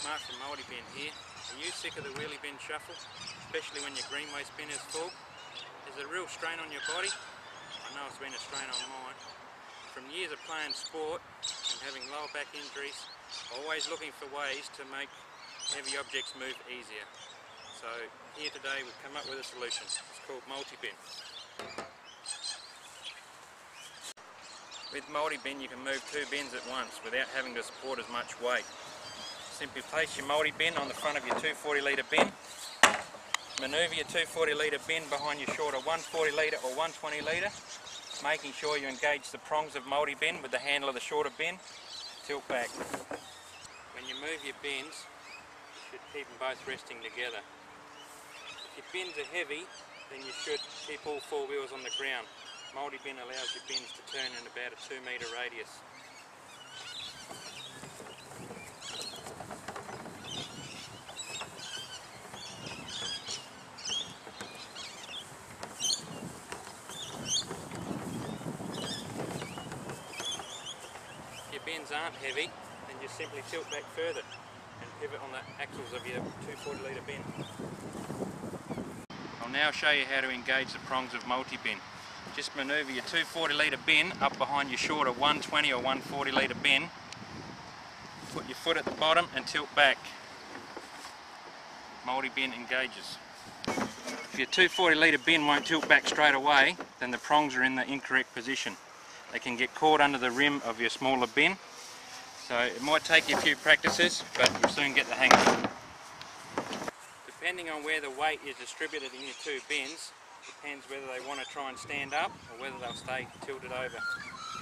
Mark from Multi-Bin here. Are you sick of the wheelie bin shuffle, especially when your green waste bin is full? There's a real strain on your body. I know it's been a strain on mine. From years of playing sport and having lower back injuries, always looking for ways to make heavy objects move easier. So here today we've come up with a solution. It's called Multi-Bin. With Multi-Bin you can move two bins at once without having to support as much weight. Simply place your multi-bin on the front of your 240 litre bin. Manoeuvre your 240 litre bin behind your shorter 140 litre or 120 litre, making sure you engage the prongs of multi-bin with the handle of the shorter bin. Tilt back. When you move your bins, you should keep them both resting together. If your bins are heavy, then you should keep all four wheels on the ground. Multi-bin allows your bins to turn in about a 2 metre radius. If your bins aren't heavy, then just simply tilt back further and pivot on the axles of your 240 litre bin. I'll now show you how to engage the prongs of multi-bin. Just manoeuvre your 240 litre bin up behind your shorter 120 or 140 litre bin. Put your foot at the bottom and tilt back. Multi-bin engages. If your 240 litre bin won't tilt back straight away, then the prongs are in the incorrect position. They can get caught under the rim of your smaller bin. So it might take you a few practices, but you'll soon get the hang of it. Depending on where the weight is distributed in your two bins, depends whether they want to try and stand up or whether they'll stay tilted over.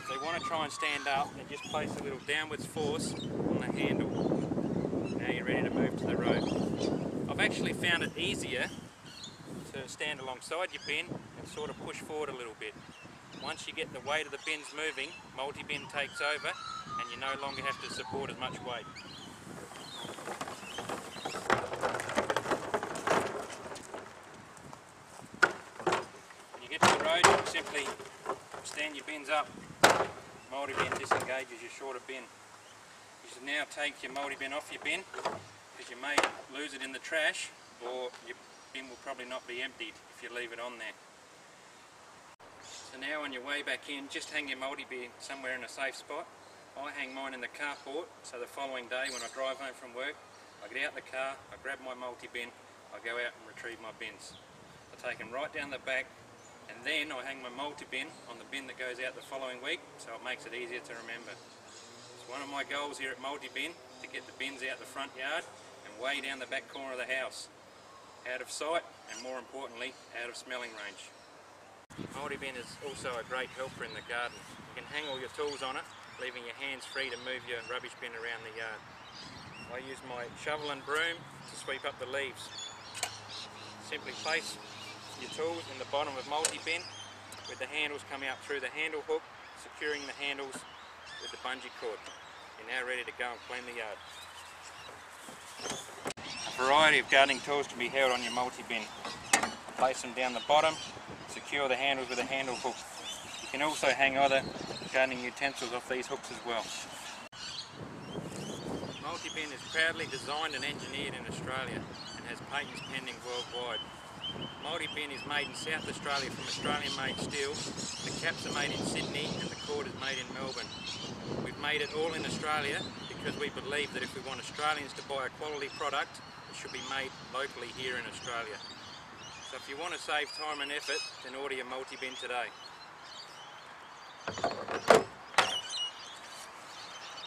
If they want to try and stand up, then just place a little downwards force on the handle. Now you're ready to move to the road. I've actually found it easier to stand alongside your bin and sort of push forward a little bit. Once you get the weight of the bins moving, multi-bin takes over and you no longer have to support as much weight. When you get to the road, you can simply stand your bins up. Multi-bin disengages your shorter bin. You should now take your multi-bin off your bin, because you may lose it in the trash, or your bin will probably not be emptied if you leave it on there. So now on your way back in, just hang your multi-bin somewhere in a safe spot. I hang mine in the carport, so the following day when I drive home from work, I get out the car, I grab my multi-bin, I go out and retrieve my bins. I take them right down the back, and then I hang my multi-bin on the bin that goes out the following week, so it makes it easier to remember. It's one of my goals here at Multi-Bin to get the bins out the front yard and way down the back corner of the house, out of sight and more importantly out of smelling range. Multi-bin is also a great helper in the garden. You can hang all your tools on it, leaving your hands free to move your rubbish bin around the yard. I use my shovel and broom to sweep up the leaves. Simply place your tools in the bottom of multi-bin with the handles coming up through the handle hook, securing the handles with the bungee cord. You're now ready to go and clean the yard. A variety of gardening tools can be held on your multi-bin. Place them down the bottom, secure the handles with a handle hook. You can also hang other gardening utensils off these hooks as well. Multi-bin is proudly designed and engineered in Australia and has patents pending worldwide. Multi-bin is made in South Australia from Australian-made steel. The caps are made in Sydney and the cord is made in Melbourne. We've made it all in Australia because we believe that if we want Australians to buy a quality product, it should be made locally here in Australia. So if you want to save time and effort, then order your multi-bin today.